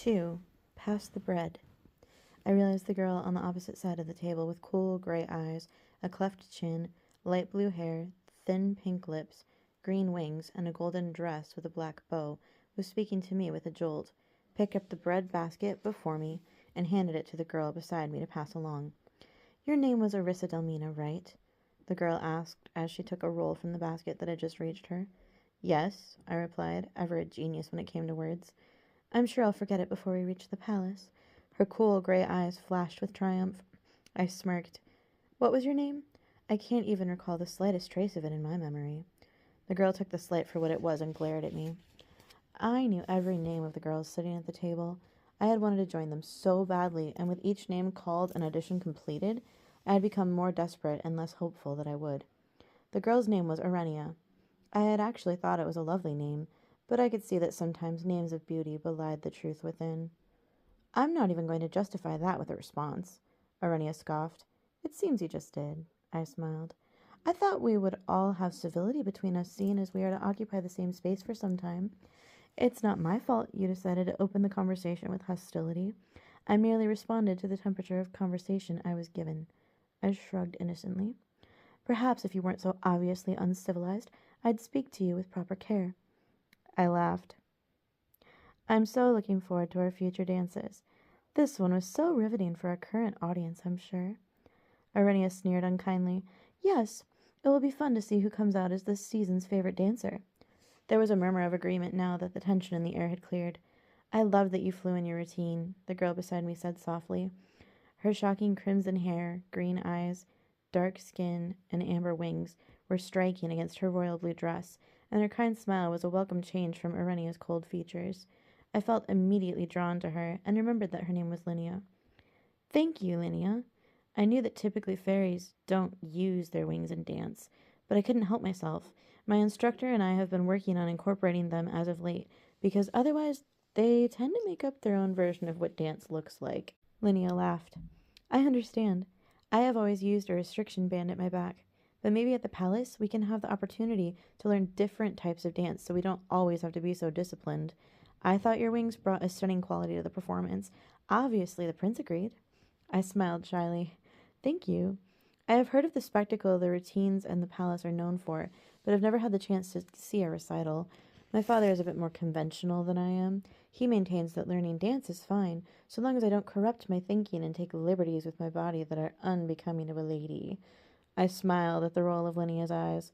2. Pass the bread. I realized the girl on the opposite side of the table with cool gray eyes, a cleft chin, light blue hair, thin pink lips, green wings, and a golden dress with a black bow was speaking to me with a jolt, picked up the bread basket before me, and handed it to the girl beside me to pass along. "Your name was Orissa Delmina, right?" the girl asked as she took a roll from the basket that had just reached her. "Yes," I replied, ever a genius when it came to words. "I'm sure I'll forget it before we reach the palace." Her cool gray eyes flashed with triumph. I smirked. "What was your name?" I can't even recall the slightest trace of it in my memory. The girl took the slate for what it was and glared at me. I knew every name of the girls sitting at the table. I had wanted to join them so badly, and with each name called and audition completed, I had become more desperate and less hopeful that I would. The girl's name was Arenia. I had actually thought it was a lovely name, but I could see that sometimes names of beauty belied the truth within. "I'm not even going to justify that with a response," Arenia scoffed. "It seems you just did," I smiled. "I thought we would all have civility between us, seeing as we are to occupy the same space for some time. It's not my fault you decided to open the conversation with hostility. I merely responded to the temperature of conversation I was given." I shrugged innocently. "Perhaps if you weren't so obviously uncivilized, I'd speak to you with proper care." I laughed. "I'm so looking forward to our future dances. This one was so riveting for our current audience, I'm sure." Arenia sneered unkindly. "Yes, it will be fun to see who comes out as this season's favorite dancer." There was a murmur of agreement now that the tension in the air had cleared. "I love that you flew in your routine," the girl beside me said softly. Her shocking crimson hair, green eyes, dark skin, and amber wings were striking against her royal blue dress, and her kind smile was a welcome change from Arenia's cold features. I felt immediately drawn to her, and remembered that her name was Linnea. "Thank you, Linnea." I knew that typically fairies don't use their wings in dance, but I couldn't help myself. My instructor and I have been working on incorporating them as of late, because otherwise they tend to make up their own version of what dance looks like. Linnea laughed. "I understand. I have always used a restriction band at my back, but maybe at the palace we can have the opportunity to learn different types of dance so we don't always have to be so disciplined. I thought your wings brought a stunning quality to the performance. Obviously the prince agreed." I smiled shyly. "Thank you. I have heard of the spectacle the routines and the palace are known for, but I've never had the chance to see a recital. My father is a bit more conventional than I am. He maintains that learning dance is fine, so long as I don't corrupt my thinking and take liberties with my body that are unbecoming of a lady." I smiled at the roll of Linnea's eyes.